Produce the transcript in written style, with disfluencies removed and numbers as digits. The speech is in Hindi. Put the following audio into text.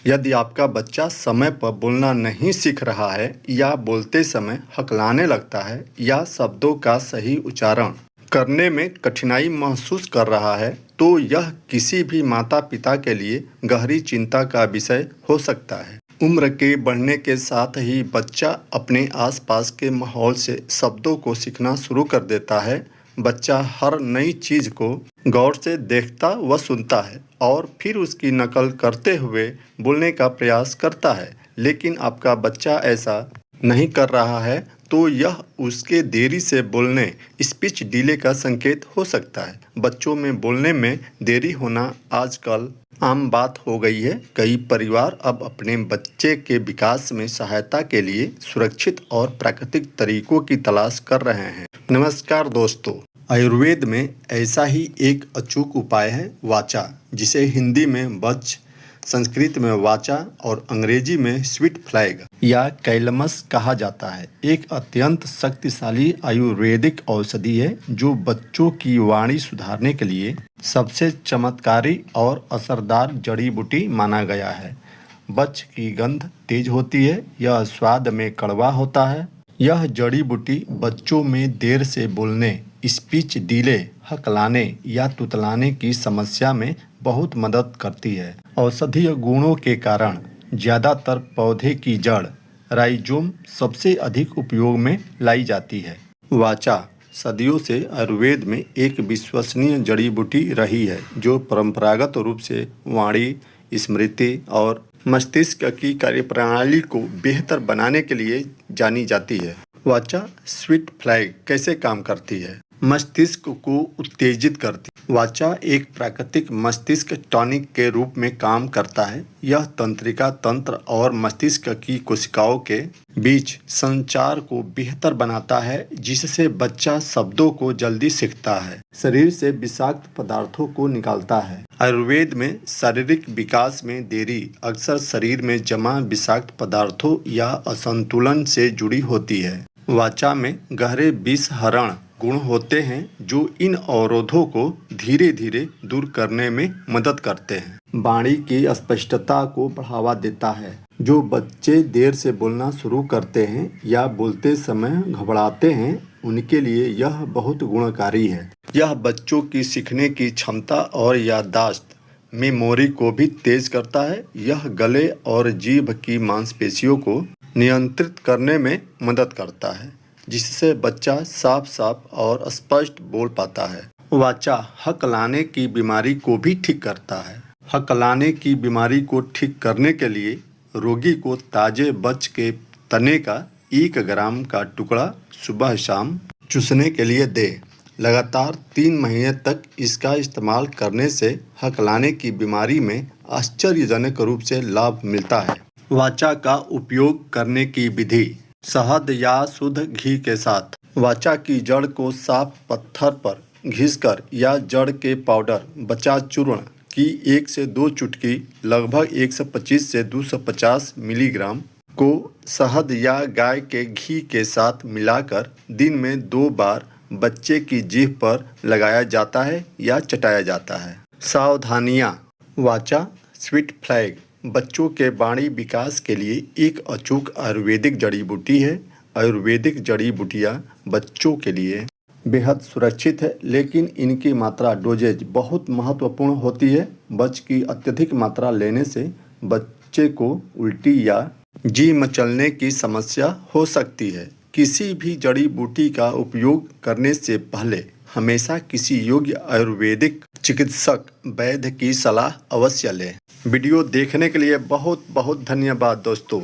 यदि आपका बच्चा समय पर बोलना नहीं सीख रहा है या बोलते समय हकलाने लगता है या शब्दों का सही उच्चारण करने में कठिनाई महसूस कर रहा है, तो यह किसी भी माता-पिता के लिए गहरी चिंता का विषय हो सकता है। उम्र के बढ़ने के साथ ही बच्चा अपने आसपास के माहौल से शब्दों को सीखना शुरू कर देता है। बच्चा हर नई चीज़ को गौर से देखता व सुनता है और फिर उसकी नकल करते हुए बोलने का प्रयास करता है। लेकिन आपका बच्चा ऐसा नहीं कर रहा है, तो यह उसके देरी से बोलने, स्पीच डिले का संकेत हो सकता है। बच्चों में बोलने में देरी होना आजकल आम बात हो गई है। कई परिवार अब अपने बच्चे के विकास में सहायता के लिए सुरक्षित और प्राकृतिक तरीकों की तलाश कर रहे हैं। नमस्कार दोस्तों, आयुर्वेद में ऐसा ही एक अचूक उपाय है वाचा, जिसे हिंदी में बच, संस्कृत में वाचा और अंग्रेजी में स्वीट फ्लैग या कैलमस कहा जाता है। एक अत्यंत शक्तिशाली आयुर्वेदिक औषधि है जो बच्चों की वाणी सुधारने के लिए सबसे चमत्कारी और असरदार जड़ी बूटी माना गया है। बच की गंध तेज होती है, यह स्वाद में कड़वा होता है। यह जड़ी बूटी बच्चों में देर से बोलने, स्पीच डिले, हकलाने या तुतलाने की समस्या में बहुत मदद करती है। औषधीय गुणों के कारण ज़्यादातर पौधे की जड़ राइजोम सबसे अधिक उपयोग में लाई जाती है। वाचा सदियों से आयुर्वेद में एक विश्वसनीय जड़ी बूटी रही है जो परंपरागत रूप से वाणी, स्मृति और मस्तिष्क की कार्यप्रणाली को बेहतर बनाने के लिए जानी जाती है। वाचा स्वीट फ्लैग कैसे काम करती है? मस्तिष्क को उत्तेजित करती है। वाचा एक प्राकृतिक मस्तिष्क टॉनिक के रूप में काम करता है। यह तंत्रिका तंत्र और मस्तिष्क की कोशिकाओं के बीच संचार को बेहतर बनाता है, जिससे बच्चा शब्दों को जल्दी सीखता है, शरीर से विषाक्त पदार्थों को निकालता है। आयुर्वेद में शारीरिक विकास में देरी अक्सर शरीर में जमा विषाक्त पदार्थों या असंतुलन से जुड़ी होती है। वाचा में गहरे विषहरण गुण होते हैं जो इन अवरोधों को धीरे धीरे दूर करने में मदद करते हैं। वाणी की स्पष्टता को बढ़ावा देता है। जो बच्चे देर से बोलना शुरू करते हैं या बोलते समय घबराते हैं, उनके लिए यह बहुत गुणकारी है। यह बच्चों की सीखने की क्षमता और याददाश्त मेमोरी को भी तेज करता है। यह गले और जीभ की मांसपेशियों को नियंत्रित करने में मदद करता है, जिससे बच्चा साफ साफ और स्पष्ट बोल पाता है। वाचा हकलाने की बीमारी को भी ठीक करता है। हकलाने की बीमारी को ठीक करने के लिए रोगी को ताजे बच के तने का 1 ग्राम का टुकड़ा सुबह शाम चूसने के लिए दे। लगातार 3 महीने तक इसका इस्तेमाल करने से हकलाने की बीमारी में आश्चर्यजनक रूप से लाभ मिलता है। वाचा का उपयोग करने की विधि: शहद या शुद्ध घी के साथ वाचा की जड़ को साफ पत्थर पर घिसकर या जड़ के पाउडर बचा चूर्ण की 1 से 2 चुटकी लगभग 125 से 250 मिलीग्राम को शहद या गाय के घी के साथ मिलाकर दिन में 2 बार बच्चे की जीभ पर लगाया जाता है या चटाया जाता है। सावधानियां: वाचा स्वीट फ्लैग बच्चों के वाणी विकास के लिए एक अचूक आयुर्वेदिक जड़ी बूटी है। आयुर्वेदिक जड़ी बूटियाँ बच्चों के लिए बेहद सुरक्षित है, लेकिन इनकी मात्रा डोजेज बहुत महत्वपूर्ण होती है। बच की अत्यधिक मात्रा लेने से बच्चे को उल्टी या जी मचलने की समस्या हो सकती है। किसी भी जड़ी बूटी का उपयोग करने से पहले हमेशा किसी योग्य आयुर्वेदिक चिकित्सक वैद्य की सलाह अवश्य लें। वीडियो देखने के लिए बहुत बहुत धन्यवाद दोस्तों।